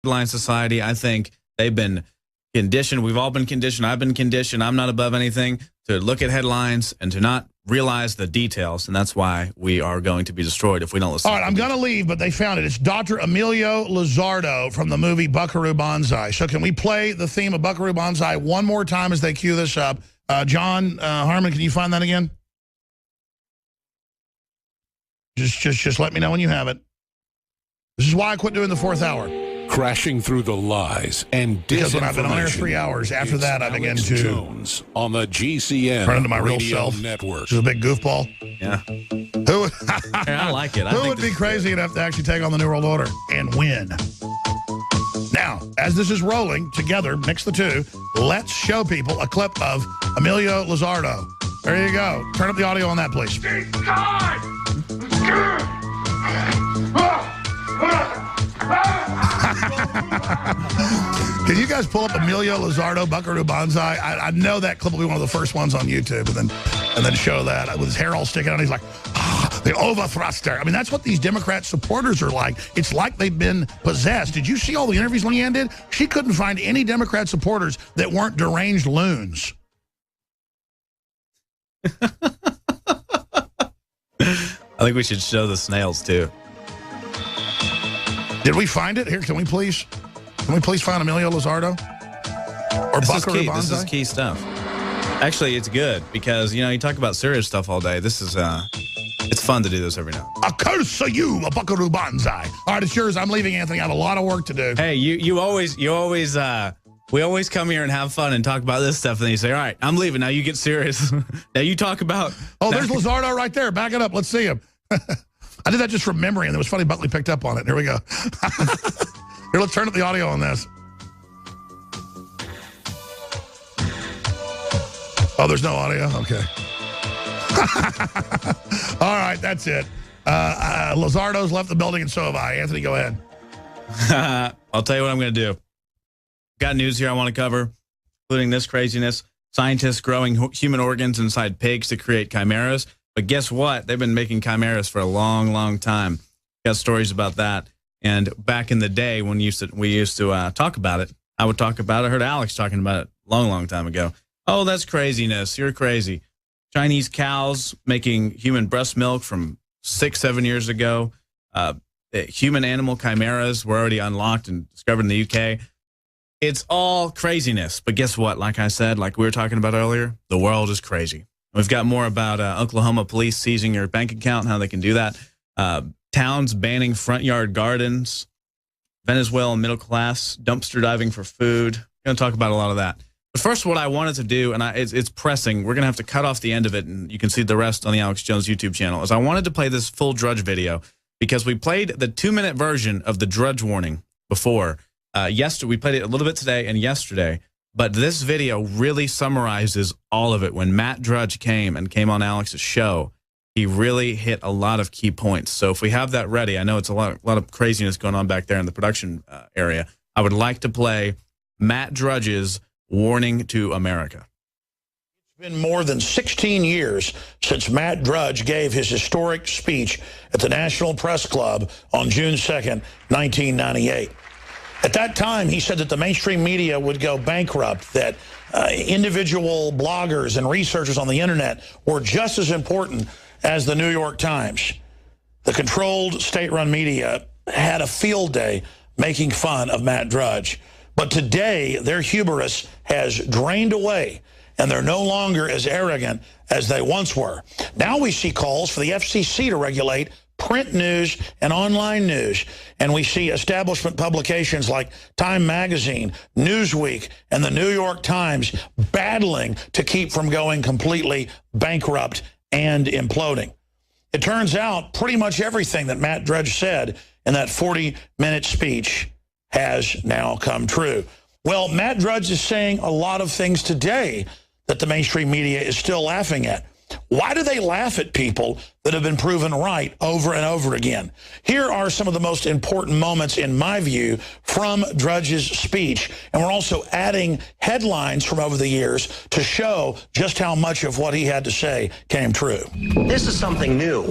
Headline Society, I think they've been conditioned. We've all been conditioned. I've been conditioned. I'm not above anything to look at headlines and to not realize the details. And that's why we are going to be destroyed if we don't listen. All right, I'm going to leave, but they found it. It's Dr. Emilio Lizardo from the movie Buckaroo Banzai. So can we play the theme of Buckaroo Banzai one more time as they cue this up? John Harmon, can you find that again? Just let me know when you have it. This is why I quit doing the fourth hour. Crashing through the lies and disinformation. Because when I've been on air 3 hours, after that I begin to Jones on the GCN turn into my real Radio self. Network. Which is a big goofball. Yeah. I like it. Who would be crazy enough to actually take on the New World Order and win? Now, as this is rolling together, mix the two, let's show people a clip of Emilio Lizardo. There you go. Turn up the audio on that, please. Can you guys pull up Emilio Lizardo, Buckaroo Banzai? I know that clip will be one of the first ones on YouTube, and then show that with his hair all sticking out. He's like, the overthruster. I mean, that's what these Democrat supporters are like. It's like they've been possessed. Did you see all the interviews Leanne did? She couldn't find any Democrat supporters that weren't deranged loons. I think we should show the snails, too. Did we find it? Here, can we please find Emilio Lizardo? Or Buckaroo Banzai? This is key stuff. Actually, it's good because, you know, you talk about serious stuff all day. This is, it's fun to do this every now. A curse of you, a Buckaroo Banzai. All right, it's yours. I'm leaving, Anthony. I have a lot of work to do. Hey, we always come here and have fun and talk about this stuff, and then you say, all right, I'm leaving. Now you get serious. Now you talk about... Oh, there's Lizardo right there. Back it up. Let's see him. I did that just from memory, and it was funny Buckley picked up on it. Here we go. Here, let's turn up the audio on this. Oh, there's no audio? Okay. All right, that's it. Lizardo's left the building, and so have I. Anthony, go ahead. I'll tell you what I'm going to do. Got news here I want to cover, including this craziness. Scientists growing human organs inside pigs to create chimeras. But guess what? They've been making chimeras for a long, long time. Got stories about that. And back in the day when we used to talk about it, I would talk about it. I heard Alex talking about it a long, long time ago. Oh, that's craziness. You're crazy. Chinese cows making human breast milk from 6-7 years ago. Human animal chimeras were already unlocked and discovered in the UK. It's all craziness. But guess what? Like I said, like we were talking about earlier, the world is crazy. We've got more about Oklahoma police seizing your bank account and how they can do that. Towns banning front yard gardens. Venezuelan middle class dumpster diving for food. Going to talk about a lot of that. But first, what I wanted to do, and it's pressing. We're going to have to cut off the end of it, and you can see the rest on the Alex Jones YouTube channel. Is I wanted to play this full Drudge video because we played the 2-minute version of the Drudge warning before. Yesterday, we played it a little bit today and yesterday. But this video really summarizes all of it. When Matt Drudge came on Alex's show, he really hit a lot of key points. So if we have that ready, I know it's a lot of craziness going on back there in the production area. I would like to play Matt Drudge's warning to America. It's been more than 16 years since Matt Drudge gave his historic speech at the National Press Club on June 2nd, 1998. At that time, he said that the mainstream media would go bankrupt, that individual bloggers and researchers on the internet were just as important as the New York Times. The controlled state-run media had a field day making fun of Matt Drudge. But today, their hubris has drained away, and they're no longer as arrogant as they once were. Now we see calls for the FCC to regulate print news and online news. And we see establishment publications like Time Magazine, Newsweek, and the New York Times battling to keep from going completely bankrupt and imploding. It turns out pretty much everything that Matt Drudge said in that 40-minute speech has now come true. Well, Matt Drudge is saying a lot of things today that the mainstream media is still laughing at. Why do they laugh at people that have been proven right over and over again? Here are some of the most important moments, in my view, from Drudge's speech. And we're also adding headlines from over the years to show just how much of what he had to say came true. This is something new.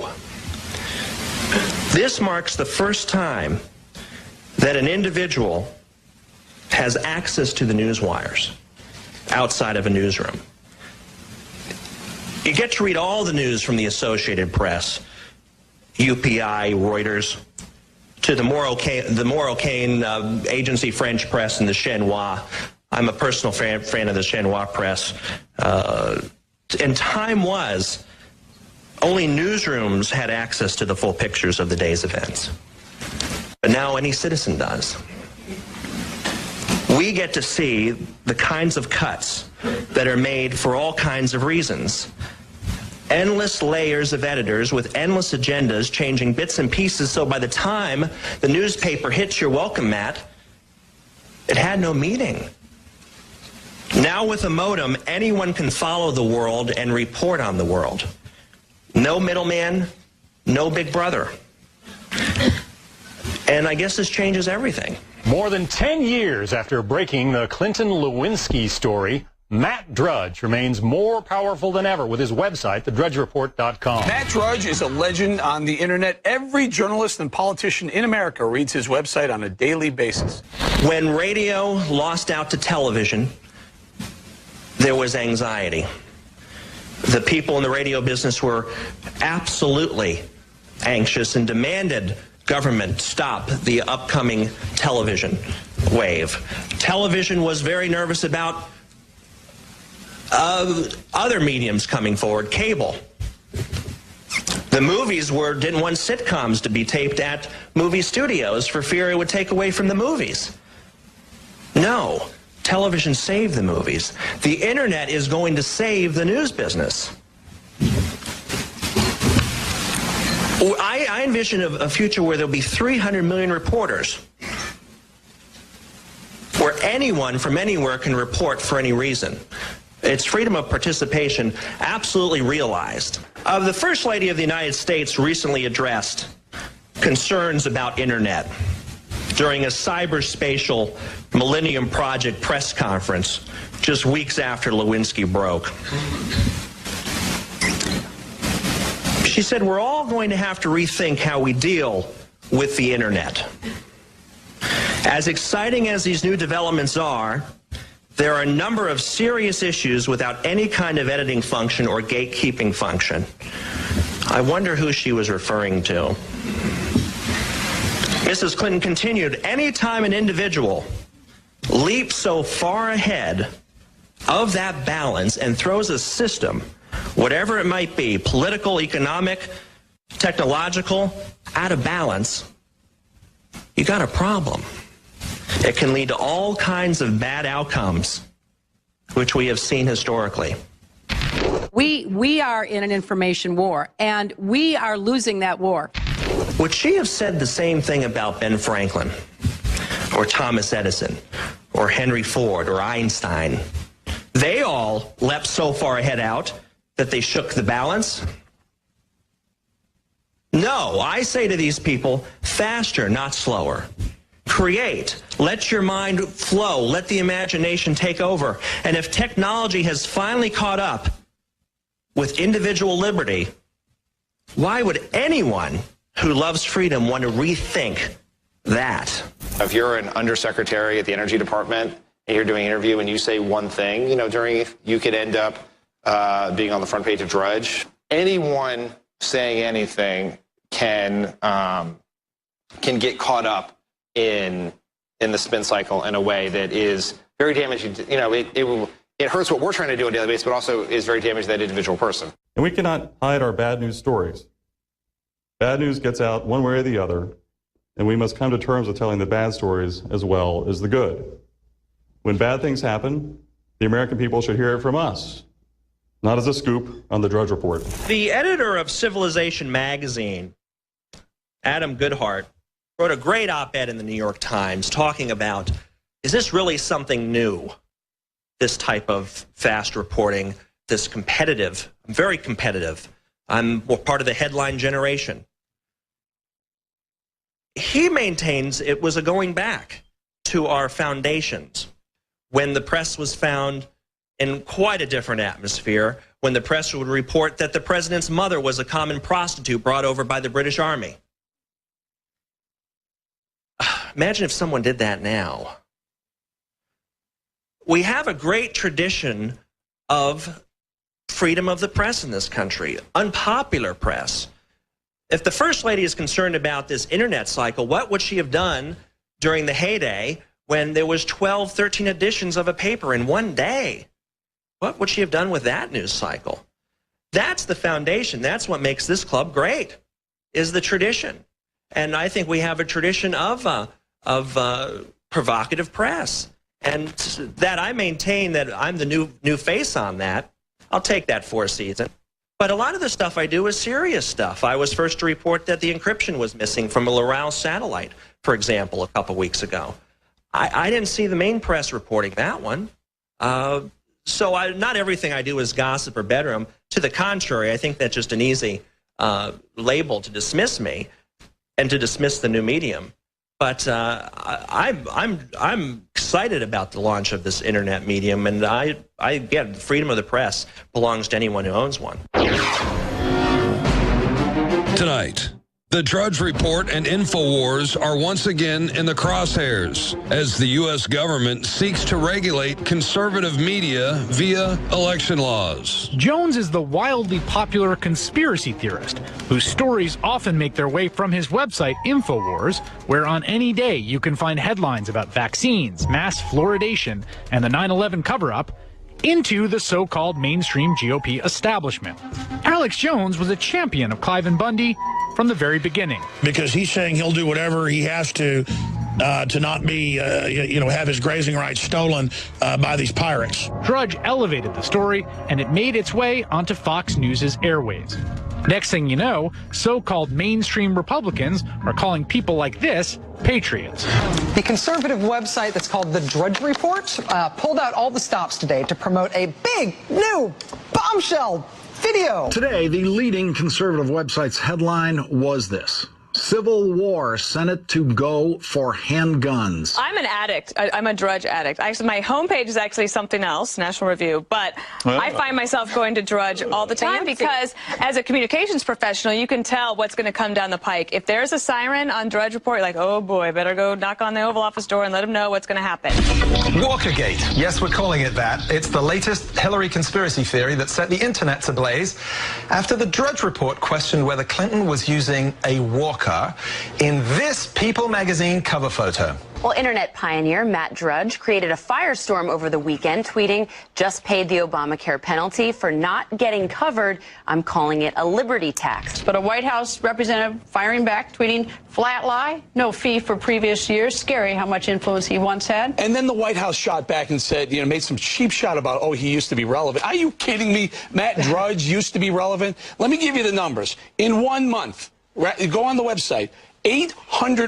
This marks the first time that an individual has access to the news wires outside of a newsroom. You get to read all the news from the Associated Press, UPI, Reuters, to the Marocain agency French press and the Chinois. I'm a personal fan of the Chinois press. And time was, only newsrooms had access to the full pictures of the day's events. But now any citizen does. We get to see the kinds of cuts that are made for all kinds of reasons. Endless layers of editors with endless agendas changing bits and pieces, so by the time the newspaper hits your welcome mat, it had no meaning. Now with a modem, anyone can follow the world and report on the world. No middleman, no big brother. And I guess this changes everything. More than 10 years after breaking the Clinton Lewinsky story, Matt Drudge remains more powerful than ever with his website, thedrudgereport.com. Matt Drudge is a legend on the internet. Every journalist and politician in America reads his website on a daily basis. When radio lost out to television, there was anxiety. The people in the radio business were absolutely anxious and demanded government stop the upcoming television wave. Television was very nervous about other mediums coming forward, cable. The movies didn't want sitcoms to be taped at movie studios for fear it would take away from the movies. No, television saved the movies. The internet is going to save the news business. I envision a future where there'll be 300 million reporters, where anyone from anywhere can report for any reason. It's freedom of participation absolutely realized. The First Lady of the United States recently addressed concerns about internet during a cyberspatial Millennium Project press conference just weeks after Lewinsky broke. She said, we're all going to have to rethink how we deal with the internet. As exciting as these new developments are, there are a number of serious issues without any kind of editing function or gatekeeping function. I wonder who she was referring to. Mrs. Clinton continued, anytime an individual leaps so far ahead of that balance and throws a system, whatever it might be, political, economic, technological, out of balance, you got a problem. It can lead to all kinds of bad outcomes, which we have seen historically. We are in an information war, and we are losing that war. Would she have said the same thing about Ben Franklin, or Thomas Edison, or Henry Ford, or Einstein? They all leapt so far ahead out that they shook the balance? No, I say to these people, faster, not slower. Create. Let your mind flow. Let the imagination take over. And if technology has finally caught up with individual liberty, why would anyone who loves freedom want to rethink that? If you're an undersecretary at the Energy Department and you're doing an interview and you say one thing, you could end up being on the front page of Drudge. Anyone saying anything can get caught up in the spin cycle in a way that is very damaging. It hurts what we're trying to do on a daily basis, but also is very damaging to that individual person. And we cannot hide our bad news stories. Bad news gets out one way or the other, and we must come to terms with telling the bad stories as well as the good. When bad things happen, the American people should hear it from us, not as a scoop on the Drudge Report. The editor of Civilization magazine, Adam Goodhart, wrote a great op-ed in the New York Times talking about, is this really something new? This type of fast reporting, this competitive, very competitive. I'm part of the headline generation. He maintains it was a going back to our foundations when the press was found in quite a different atmosphere, when the press would report that the president's mother was a common prostitute brought over by the British Army. Imagine if someone did that now. we have a great tradition of freedom of the press in this country, unpopular press. If the First Lady is concerned about this internet cycle, what would she have done during the heyday when there was 12, 13 editions of a paper in one day? What would she have done with that news cycle? That's the foundation. That's what makes this club great, is the tradition. And I think we have a tradition of provocative press. And that I maintain that I'm the new face on that. I'll take that for a season. But a lot of the stuff I do is serious stuff. I was first to report that the encryption was missing from a Loral satellite, for example, a couple weeks ago. I didn't see the main press reporting that one. So not everything I do is gossip or bedroom. To the contrary, I think that's just an easy label to dismiss me and to dismiss the new medium. But I'm excited about the launch of this internet medium, and I get freedom of the press belongs to anyone who owns one. Tonight, the Drudge Report and InfoWars are once again in the crosshairs as the U.S. government seeks to regulate conservative media via election laws. Jones is the wildly popular conspiracy theorist whose stories often make their way from his website InfoWars, where on any day you can find headlines about vaccines, mass fluoridation, and the 9/11 cover-up, into the so-called mainstream GOP establishment. Alex Jones was a champion of Cliven Bundy from the very beginning. Because he's saying he'll do whatever he has to not be, have his grazing rights stolen by these pirates. Drudge elevated the story, and it made its way onto Fox News' airwaves. Next thing you know, so-called mainstream Republicans are calling people like this patriots. The conservative website that's called The Drudge Report pulled out all the stops today to promote a big, new, bombshell video. Today, the leading conservative website's headline was this: Civil War, Senate to go for handguns. I'm an addict. I'm a Drudge addict. Actually, my homepage is actually something else, National Review, but I find myself going to Drudge all the time because as a communications professional, you can tell what's going to come down the pike. If there's a siren on Drudge Report, you're like, oh boy, better go knock on the Oval Office door and let them know what's going to happen. Walkergate. Yes, we're calling it that. It's the latest Hillary conspiracy theory that set the internet ablaze after the Drudge Report questioned whether Clinton was using a walker in this People magazine cover photo. Well, internet pioneer Matt Drudge created a firestorm over the weekend, tweeting, "Just paid the Obamacare penalty for not getting covered. I'm calling it a liberty tax." But a White House representative firing back, tweeting, "Flat lie, no fee for previous years." Scary how much influence he once had. And then the White House shot back and said, made some cheap shot about, oh, he used to be relevant. Are you kidding me? Matt Drudge used to be relevant? Let me give you the numbers. In 1 month, go on the website,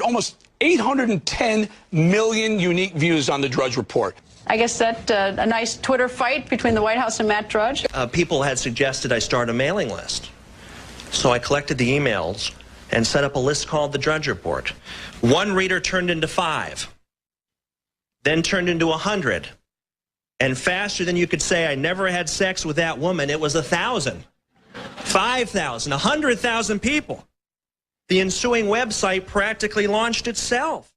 almost 810 million unique views on the Drudge Report. I guess that a nice Twitter fight between the White House and Matt Drudge. People had suggested I start a mailing list. So I collected the emails and set up a list called the Drudge Report. One reader turned into 5, then turned into 100. And faster than you could say I never had sex with that woman, it was 1,000, 5,000, 100,000 people. The ensuing website practically launched itself.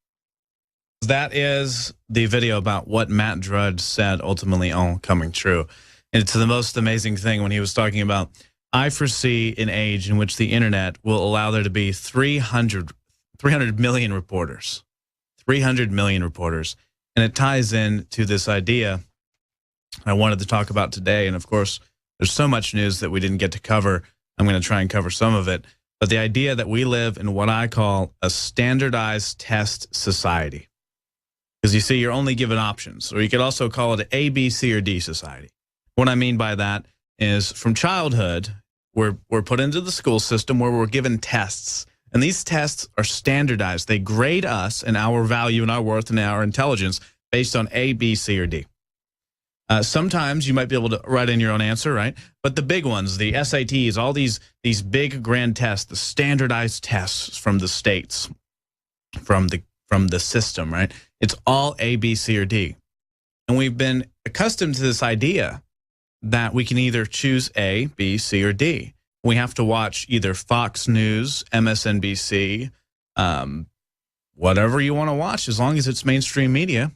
That is the video about what Matt Drudge said ultimately all coming true. And it's the most amazing thing when he was talking about, I foresee an age in which the internet will allow there to be 300 million reporters. 300 million reporters. And it ties in to this idea I wanted to talk about today. And of course, there's so much news that we didn't get to cover. I'm going to try and cover some of it. But the idea that we live in what I call a standardized test society. Because you see, you're only given options. Or you could also call it an A, B, C, or D society. What I mean by that is from childhood, we're put into the school system where we're given tests. And these tests are standardized. They grade us and our value and our worth and our intelligence based on A, B, C, or D. Sometimes you might be able to write in your own answer, right? But the big ones, the SATs, all these big grand tests, the standardized tests from the states, from the system, right? It's all A, B, C, or D. And we've been accustomed to this idea that we can either choose A, B, C, or D. We have to watch either Fox News, MSNBC, whatever you want to watch, as long as it's mainstream media.